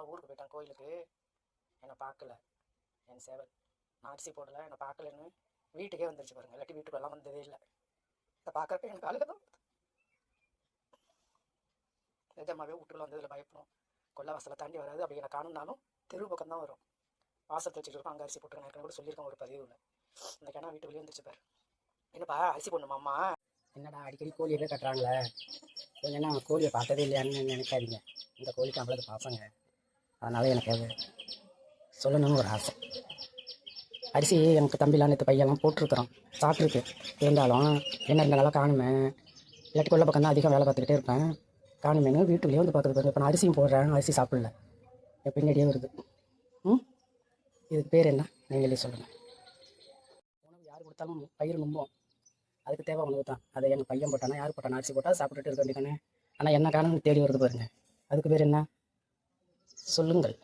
நான் ஊருக்கு போயிட்டேன் கோயிலுக்கு, என்னை பார்க்கல. என் சேவல் நான் அரிசி போடலை, என்னை பார்க்கலன்னு வீட்டுக்கே வந்துருச்சு பாருங்கள். இல்லாட்டி வீட்டுக்குள்ளெல்லாம் வந்ததே இல்லை. இதை பார்க்குறப்ப எனக்கு அழுக தான். நிஜமாவே வீட்டுக்குள்ள வந்ததில் பயப்படும். கொல்லை வாசலை தாண்டி வராது. அப்படி என்னை காணும்னாலும் தெரு பக்கம் தான் வரும். வாசத்தை வச்சுட்டு இருக்கோம், அங்கே அரிசி போட்டுருக்கேன். எனக்கு கூட சொல்லியிருக்கேன் ஒரு பதிவில். இந்த கிணா வீட்டுக்குள்ளேயே வந்துருச்சு பாரு. என்னப்பா அரிசி போடணுமா அம்மா? என்னடா அடிக்கடி கோழியவே கட்டுறாங்களே, கொஞ்சம் நான் கோழியை பார்த்ததே இல்லையான்னு நினைக்காதீங்க. இந்த கோழிக்கு அவ்வளோது பாசங்க. அதனால எனக்கு அது சொல்லணும்னு ஒரு ஆசை. அரிசி எனக்கு தம்பிலாம் நேற்று பையெல்லாம் போட்டிருக்கிறோம், சாப்பிட்ருக்கு. இருந்தாலும் என்ன இந்த நாளாக காணுமே, இல்லாட்டி கொல்லை பக்கம் தான் அதிகம் வேலை பார்த்துக்கிட்டே இருப்பேன். காணுமேனு வீட்டுக்குள்ளேயே வந்து பார்த்துட்டு இப்போ நான் அரிசியும் போடுறேன், அரிசி சாப்பிடல. என் பின்னாடியே வருது. இதுக்கு பேர் என்ன நீங்களே சொல்லுங்கள். உணவு யார் கொடுத்தாலும் பயிர் நும்போம். அதுக்கு தேவை உணவு தான். அதை எங்கள் பையன் போட்டானா யார் போட்டானா அரிசி போட்டால் சாப்பிட்டுட்டு இருக்க வேண்டியதானே. ஆனால் என்ன காரணம் தேடி வருது பாருங்கள். அதுக்கு பேர் என்ன சொல்லுங்கள்.